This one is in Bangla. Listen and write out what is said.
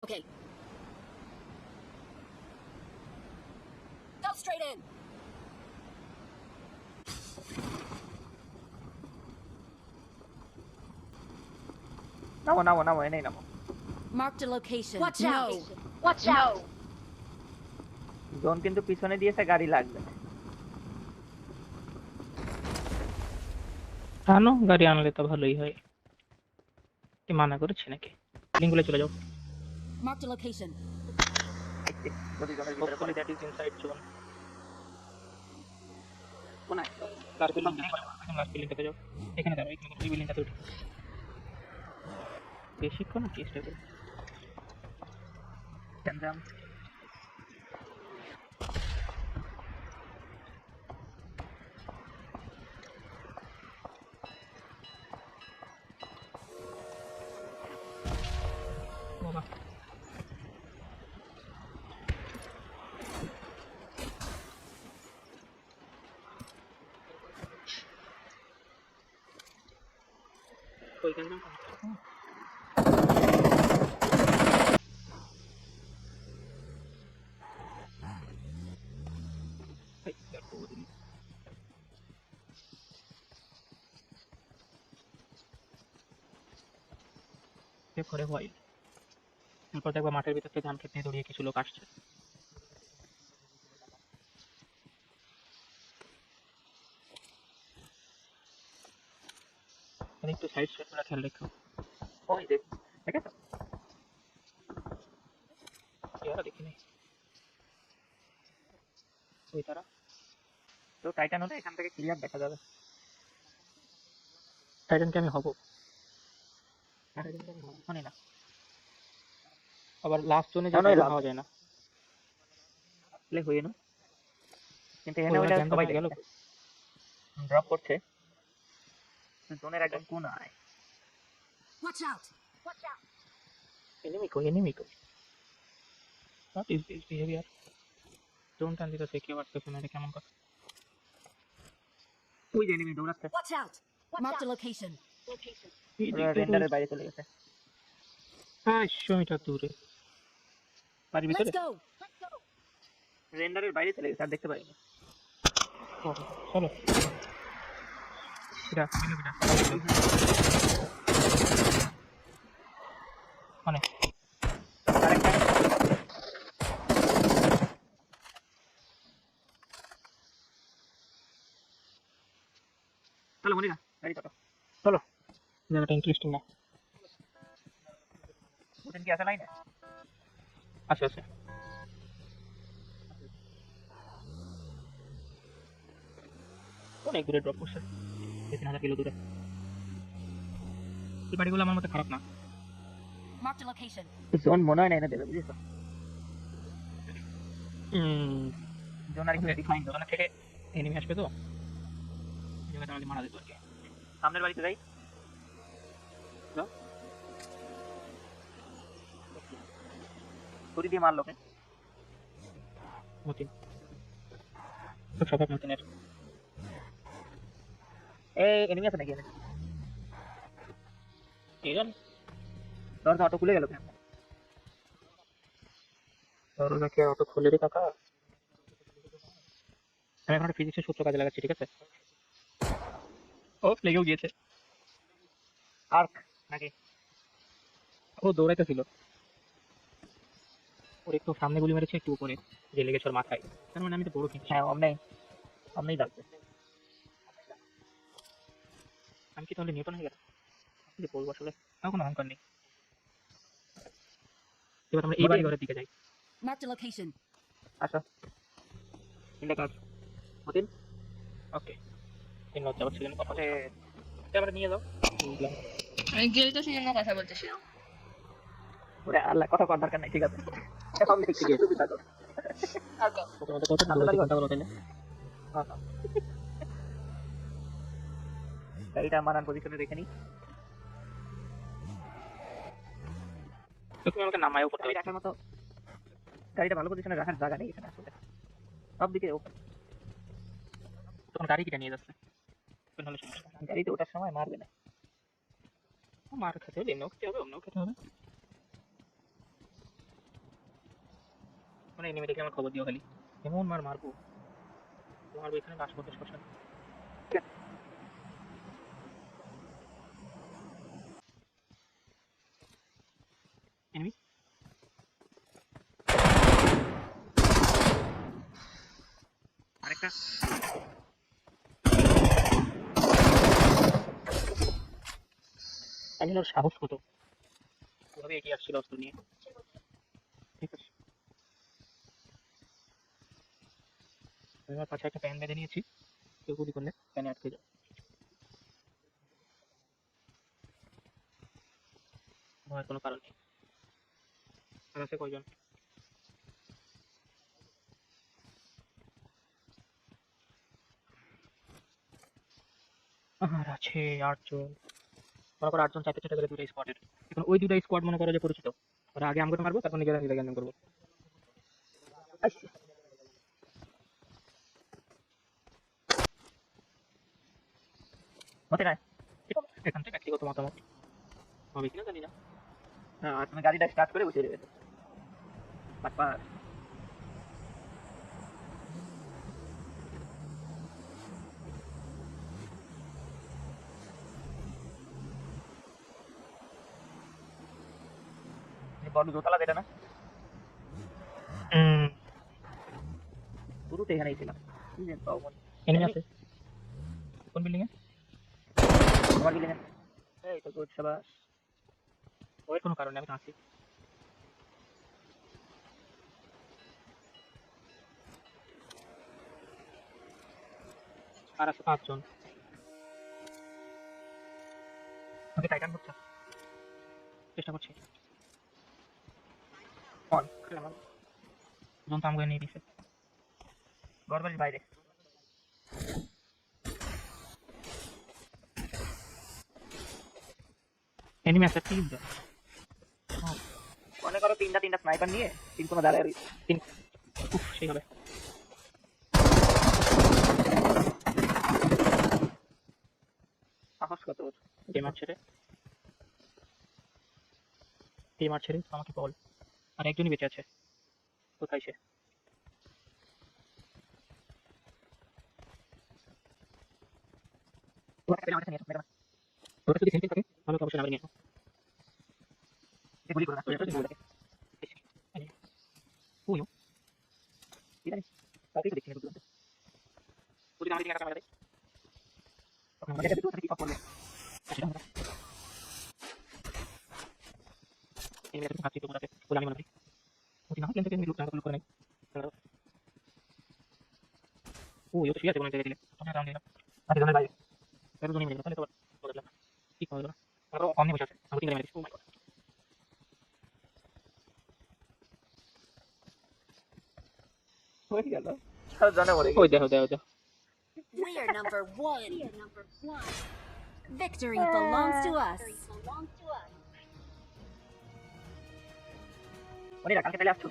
Okay. Go straight in. নামো এনেই নামো। Marked a location. Watch out. Watch out. Zone কিন্তু পিছনে দিয়েছে, গাড়ি লাগবে না। আনো, গাড়ি আনলে তো ভালোই হয়। কি মানা করেছে নাকি? লিঙ্গুলে চলে যাও। Marked a location. যদি জোনের ভিতরে Hopefully that is inside zone. কোনায় লাস্ট বিল্ডিংটাতে যাও। এখানে দাঁড়াও, এখানে এই বিল্ডিংটাতে উঠো। বেশিক্ষণ চেষ্টা করো। ক্যান্ডাম বাবা, ওই ক্যান্ডাম করে হোয়াইট। এরপর দেখবা মাঠের ভিতর থেকে ধান খেতে দৌড়িয়ে কিছু লোক আসছে। একটু সাইড শটগুলো খেয়াল রেখো। ওই দেখ, দেখেছো ইয়ারা দেখিনি ওই তারা। তো টাইটান হলে এখান থেকে ক্লিয়ার দেখা যাবে। টাইটানকে আমি হব, শুনি না, আবার লাস্ট জোনে কেন যেতে লাভ পাওয়া যায় না। প্লে হয়ে না, কিন্তু এখানে ওরা ওইটা জ্যাম সবাই হয়ে গেল। ড্রপ করছে জোনের একদম কোনায়। Watch out. Watch out. Enemigo. What is this behavior? Don't tell me the fake WhatsApp মেরে কেমন কথা। ওই যে এনিমি দৌড়াচ্ছে, Watch out. Marked a location. ওরা রেন্ডারের বাইরে চলে গেছে। 500 মিটার দূরে বাড়ির ভিতরে। Let's go. রেন্ডারের বাইরে চলে গেছে, আর দেখতে পাইনি। চলো এটা কিলোমিটার মানে আরেকটা চলো মনিরা গাড়ি কত চলো, জায়গাটা ইন্টারেস্টিং না। বুঝেন কি আছে লাইনে? আছে আছে অনেক দূরে ড্রপ করছে, 3000 কিলো দূরে। এই বাড়িগুলো আমার মতে খারাপ না। Marked a location. জোন মনে হয় না এনে দেবে, বুঝেছো? জোন আর একটু Okay. ডিফাইন ওখানে থেকে এনিমি আসবে তো এই জায়গাটা আমাদের মারা যেত আর কি। সামনের বাড়িতে যাই। যাও। ছুরি দিয়ে মারলো কে? মতিন তো স্বভাব মতিনের। এই এনিমি আছে নাকি? এই জান দরজা অটো খুলে গেল কেন? দরজা কি আর অটো খুলে রে কাকা? আমি এখন একটা ফিজিক্সের সূত্র কাজে লাগাচ্ছি, ঠিক আছে? ও লেগেও গিয়েছে। আর্ক নাকি? ও দৌড়াইতেছিল, ওর একটু সামনে গুলি মেরেছে, একটু উপরে যে লেগেছে ওর মাথায়। তার মানে আমি তো বড় কিনছি। হ্যাঁ অমনেই লাগবে। আমি কি তাহলে নিউটন হয়ে গেলাম? কি বলবো আসলে, আমার কোনো অহংকার নেই। এবার আমরা এই বাড়ি ঘরের দিকে যাই। Marked a location. আসো তিনটা কাজ মতিন। ওকে, তিন লজ্জা পাচ্ছি যেন কথা ওকে বলতে। এবার নিয়ে যাও। বুঝলাম। আমি গেলতো সেই জন্য কথা বলতেছিলাম। ওরে আল্লাহ, কথা কর দরকার নাই, ঠিক আছে? আমি ঠিক আছে, তুমি থাকো। তোমাদের কত কথা বলো তাহলে? গাড়িটা মারান পজিশনে রেখে নি। তো তুমি আমাকে নামায়ও করতে গাড়ি হবে। রাখার মতো, গাড়িটা ভালো পজিশনে রাখার জায়গা নেই এখানে আসলে, সব দিকে ওপেন। তখন গাড়ি কিটা নিয়ে যাচ্ছে, হলে সমস্যা। গাড়িতে ওঠার সময় মারবে না। মার খেতে হলে এমনিও খেতে হবে, অন্যও খেতে হবে। কোনো এনিমি দেখলে আমার খবর দিও খালি। এমন মারবো মারবো এখানে লাশ করতে শ্মশান। এনিমি আরেকটা আমি ওর সাহস কত ওভাবে এগিয়ে আসছিল অস্ত্র নিয়ে। ঠিক আছে আমি আমার পাশে একটা প্যান বেঁধে নিয়েছি, কেউ গুলি করলে প্যানে আটকে যাবে। ভয়ের কোনো কারণ নেই। আর আছে কয়জন? আর আছে 8 জন। মনে করো 8 জন 4টে করে 2টা স্কোয়াডের। এখন ওই 2টা স্কোয়াড মনে করো যে পরিচিত, ওরা আগে আমগুলো মারবো, তারপর নিজেরা নিজেরা জ্ঞান করবো। আইসি। হতে না। এখান থেকে ব্যক্তিগত মতামত হবে কিনা জানি না। হ্যাঁ, তুমি গাড়িটা স্টার্ট করে বসে দেবে। বাটপার। বড় দোতলা যেটা না, শুরুতে এখানেই ছিলাম। কি যে পাবো মনে। এনিমি আছে কোন বিল্ডিং এ? আমার বিল্ডিং এই তো গুড শাবাশ। ওর কোনো কারণে আমি আছি। আর আছে 5 জন। আমি টাইটান হচ্ছে চেষ্টা করছি। অন খেলাম। জন তো আমগুলো নিয়ে দিছে। ঘরবাড়ির বাইরে এনিমি আছে 3 জন। মনে করো তিনটা স্নাইপার নিয়ে তিন কোনো দাঁড়ায় রয়েছে। উফ সেই হবে। সাহস কত ওর। কে মারছে রে? কে মারছে রে? আমাকে বল। আর একজনই বেঁচে আছে। কোথায় সে? ওরা পেলে আমার কাছে নিয়ে আসো, মেরে দাও। তোরা যদি সেন্টিং থাকে তাহলে তো অবশ্যই নামে নিয়ে আসো। এই গুলি করে না, এটা গুলি করে। ওইও ঠিক আছে, তাকেই তো দেখছি না গুলি। যদি নামে দিকে কাটা দেয় আমাদের কাছে তো কি পাপ করবে। সেটা আমরা এনিমি আছে হাতি তো বলাতে বলে আমি মনে করি ওই না কেন থেকে আমি লুক টাকা করে নাই। ওইও তো ঠিক আছে বলে দিলে তোমরা রাউন্ড দিলাম আর জনের বাইরে এর জন্য মিলে তাহলে তো বললাম ঠিক হবে না। আর অন্য বসে আছে আমি তিনটা মেরে দিছি। ও মাই গড হয়ে গেল। আর জানা মরে ওই গেল। দেখো দেখো দেখো We are number one. Victory belongs to us. মনে রাখ কালকে তাহলে আসছো।